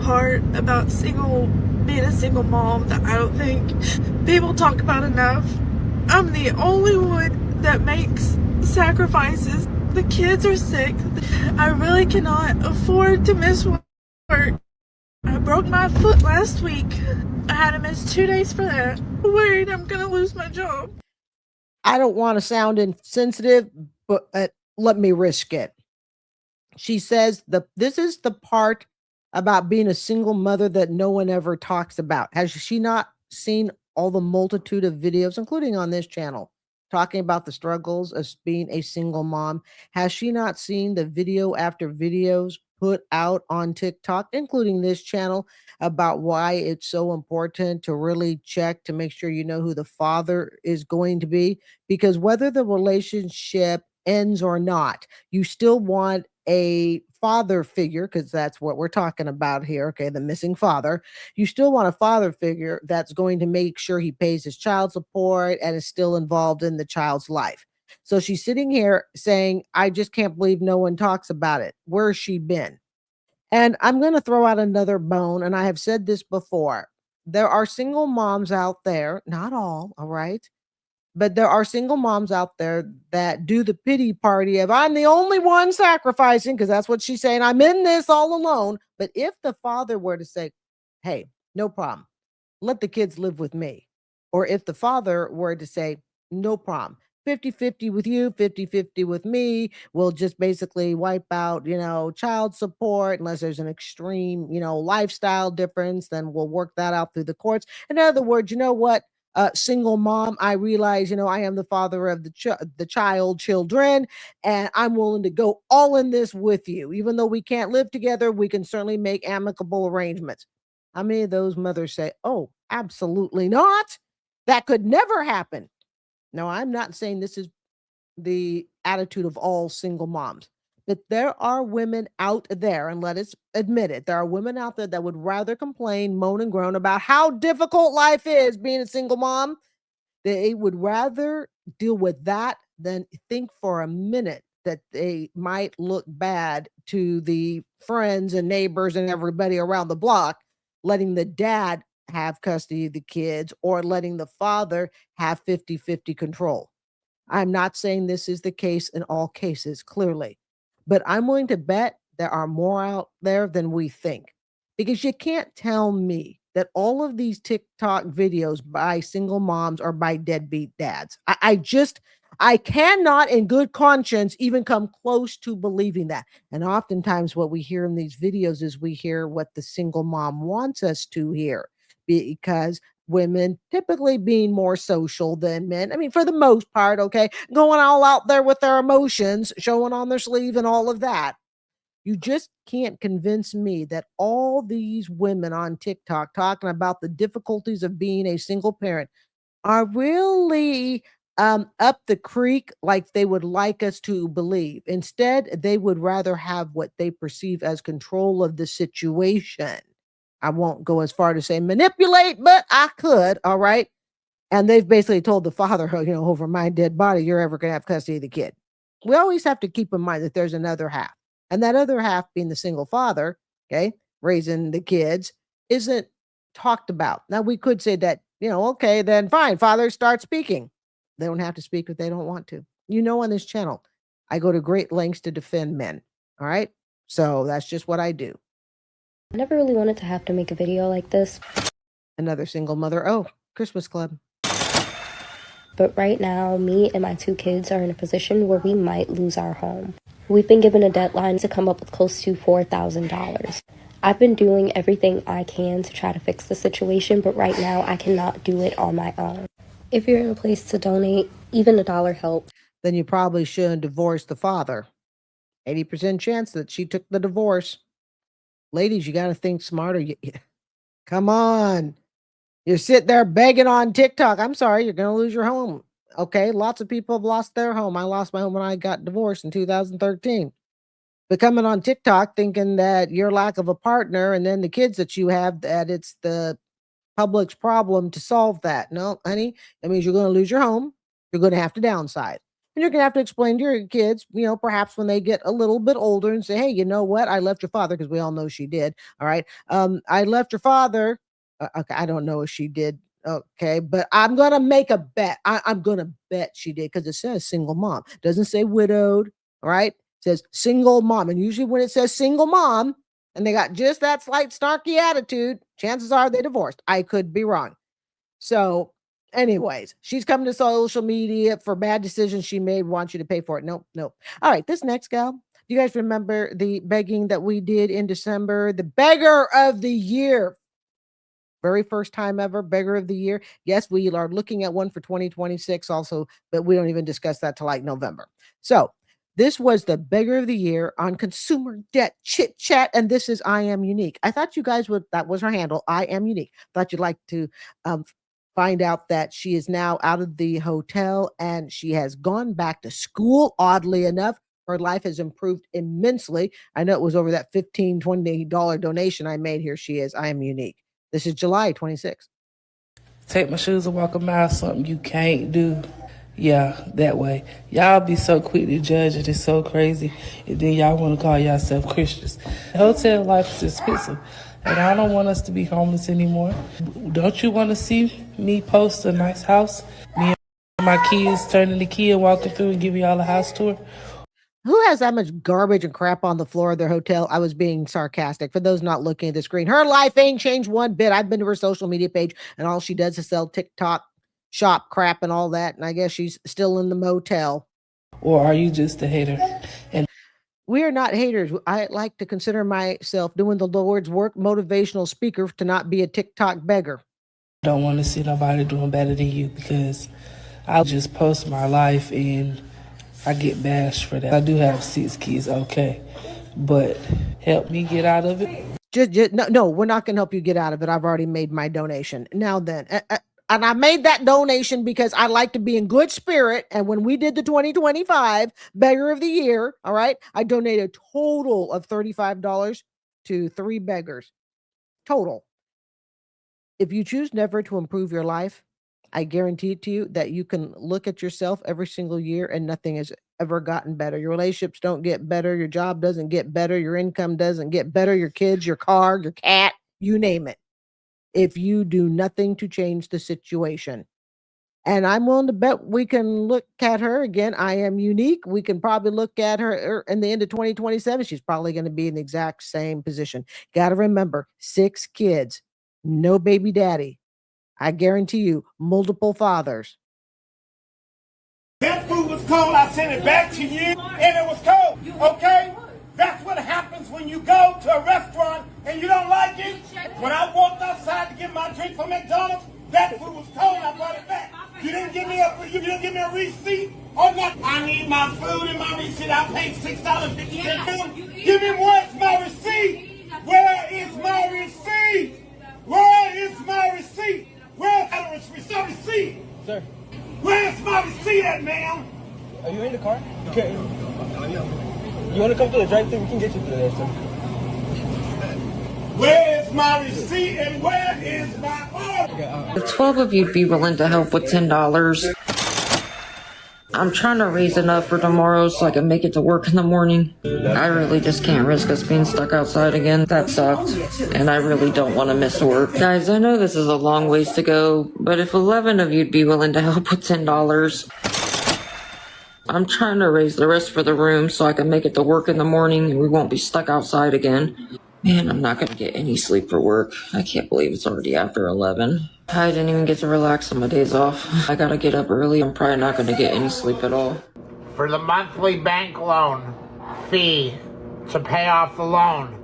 part about being a single mom that I don't think people talk about enough. I'm the only one that makes sacrifices. The kids are sick. I really cannot afford to miss work. I broke my foot last week. I had to miss 2 days for that. I'm worried I'm gonna lose my job. I don't want to sound insensitive, but let me risk it. She says this is the part about being a single mother that no one ever talks about. Has she not seen all the multitude of videos, including on this channel, talking about the struggles of being a single mom? Has she not seen the video after videos put out on TikTok, including this channel, about why it's so important to really check to make sure you know who the father is going to be? Because whether the relationship ends or not, you still want a father figure, because that's what we're talking about here. Okay, the missing father. You still want a father figure that's going to make sure he pays his child support and is still involved in the child's life. So she's sitting here saying, I just can't believe no one talks about it. Where's she been? And I'm going to throw out another bone. And I have said this before. There are single moms out there, not all right, but there are single moms out there that do the pity party of, I'm the only one sacrificing, because that's what she's saying. I'm in this all alone. But if the father were to say, hey, no problem, let the kids live with me. Or if the father were to say, no problem, 50-50 with you, 50-50 with me, we'll just basically wipe out, child support unless there's an extreme, lifestyle difference, then we'll work that out through the courts. In other words, you know what? Single mom, I realize, I am the father of the children, and I'm willing to go all in this with you. Even though we can't live together, we can certainly make amicable arrangements. How many of those mothers say, oh, absolutely not? That could never happen. Now, I'm not saying this is the attitude of all single moms, but there are women out there, and let us admit it, there are women out there that would rather complain, moan, and groan about how difficult life is being a single mom. They would rather deal with that than think for a minute that they might look bad to the friends and neighbors and everybody around the block, letting the dad have custody of the kids or letting the father have 50-50 control. I'm not saying this is the case in all cases, clearly, but I'm willing to bet there are more out there than we think, because you can't tell me that all of these TikTok videos by single moms are by deadbeat dads. I cannot in good conscience even come close to believing that. And oftentimes what we hear in these videos is we hear what the single mom wants us to hear, because women typically being more social than men. I mean, for the most part, okay, going all out there with their emotions, showing on their sleeve and all of that. You just can't convince me that all these women on TikTok talking about the difficulties of being a single parent are really up the creek like they would like us to believe. Instead, they would rather have what they perceive as control of the situation. I won't go as far to say manipulate, but I could. All right. And they've basically told the father, over my dead body, you're ever going to have custody of the kid. We always have to keep in mind that there's another half. And that other half being the single father, okay, raising the kids, isn't talked about. Now, we could say that, okay, then fine, fathers start speaking. They don't have to speak if they don't want to. On this channel, I go to great lengths to defend men. All right. So that's just what I do. I never really wanted to have to make a video like this. Another single mother. Oh, Christmas Club. But right now, me and my 2 kids are in a position where we might lose our home. We've been given a deadline to come up with close to $4,000. I've been doing everything I can to try to fix the situation, but right now I cannot do it on my own. If you're in a place to donate, even $1 helps. Then you probably shouldn't divorce the father. 80% chance that she took the divorce. Ladies, you got to think smarter. Come on. You sit there begging on TikTok. I'm sorry, you're going to lose your home. Okay, lots of people have lost their home. I lost my home when I got divorced in 2013. But coming on TikTok thinking that your lack of a partner and then the kids that you have, that it's the public's problem to solve that. No, honey, that means you're going to lose your home. You're going to have to downsize. And you're going to have to explain to your kids, perhaps when they get a little bit older and say, hey, you know what? I left your father, because we all know she did. All right. I left your father. Okay. I don't know if she did. Okay. But I'm going to make a bet. I'm going to bet she did, because it says single mom. It doesn't say widowed. All right. It says single mom. And usually when it says single mom and they got just that slight snarky attitude, chances are they divorced. I could be wrong. So anyways, she's coming to social media for bad decisions she made, wants you to pay for it. Nope. All right, this next gal. Do you guys remember the begging that we did in December? The beggar of the year. Very first time ever, beggar of the year. Yes, we are looking at one for 2026 also, but we don't even discuss that till like November. So this was the beggar of the year on consumer debt Chit-Chat, and this is I Am Unique. I thought you guys would, that was her handle, I Am Unique. Thought you'd like to find out that she is now out of the hotel and she has gone back to school. Oddly enough, her life has improved immensely. I know it was over that $15, $20 donation I made. Here she is. I Am Unique. This is July 26th. Take my shoes and walk a mile, something you can't do. Yeah, that way. Y'all be so quick to judge it. It's so crazy. And then y'all want to call yourself Christians. Hotel life is expensive. And I don't want us to be homeless anymore. Don't you want to see me post a nice house? Me and my kids turning the key and walking through and giving y'all a house tour? Who has that much garbage and crap on the floor of their hotel? I was being sarcastic. For those not looking at the screen, her life ain't changed one bit. I've been to her social media page, and all she does is sell TikTok shop crap and all that. And I guess she's still in the motel. Or are you just a hater? And we are not haters. I like to consider myself doing the Lord's work, motivational speaker, to not be a TikTok beggar. I don't want to see nobody doing better than you, because I'll just post my life and I get bashed for that. I do have 6 kids, okay, but help me get out of it. No, we're not going to help you get out of it. I've already made my donation. Now then, and I made that donation because I like to be in good spirit. And when we did the 2025 Beggar of the Year, all right, I donated a total of $35 to 3 beggars. Total. If you choose never to improve your life, I guarantee to you that you can look at yourself every single year and nothing has ever gotten better. Your relationships don't get better. Your job doesn't get better. Your income doesn't get better. Your kids, your car, your cat, you name it. If you do nothing to change the situation. And I'm willing to bet we can look at her again. I Am Unique. We can probably look at her in the end of 2027. She's probably going to be in the exact same position. Got to remember, 6 kids, no baby daddy. I guarantee you, multiple fathers. That food was cold. I sent it back to you, and it was cold. Okay? That's what happens when you go to a restaurant and you don't like it. When I walked outside to get my drink from McDonald's, that food was cold. I brought it back. You didn't give me a receipt or nothing. I need my food and my receipt. I paid $6.50. Give me where's my receipt? Where is my receipt? Where is my receipt? Where's my receipt? Sir. Where's my receipt at, ma'am? Are you in the car? Okay. You want to come to the drive-thru? We can get you through there, sir. Where is my receipt and where is my order? The 12 of you'd be willing to help with $10. I'm trying to raise enough for tomorrow so I can make it to work in the morning. I really just can't risk us being stuck outside again. That sucked. And I really don't want to miss work. Guys, I know this is a long ways to go, but if 11 of you'd be willing to help with $10, I'm trying to raise the rest for the room so I can make it to work in the morning and we won't be stuck outside again. Man, I'm not going to get any sleep for work. I can't believe it's already after 11. I didn't even get to relax on my days off. I got to get up early. I'm probably not going to get any sleep at all. For the monthly bank loan fee to pay off the loan,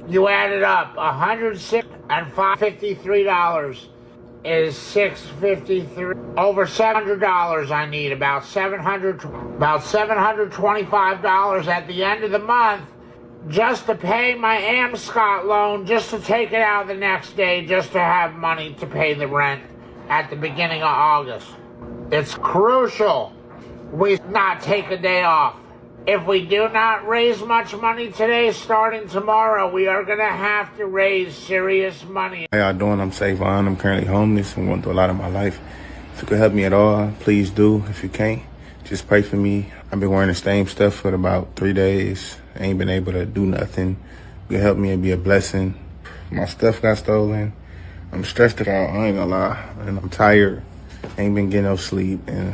you added up $106 and $553 is $653. Over $700 I need, about $725 at the end of the month, just to pay my Amscot loan, just to take it out the next day, just to have money to pay the rent at the beginning of August. It's crucial we not take a day off. If we do not raise much money today, starting tomorrow, we are going to have to raise serious money. How y'all doing? I'm Savon. I'm currently homeless and going through a lot of my life. If you could help me at all, please do. If you can't, Just pray for me. I've been wearing the same stuff for about 3 days. I ain't been able to do nothing. You can help me and be a blessing. My stuff got stolen. I'm stressed out, I ain't gonna lie. And I'm tired. Ain't been getting no sleep. And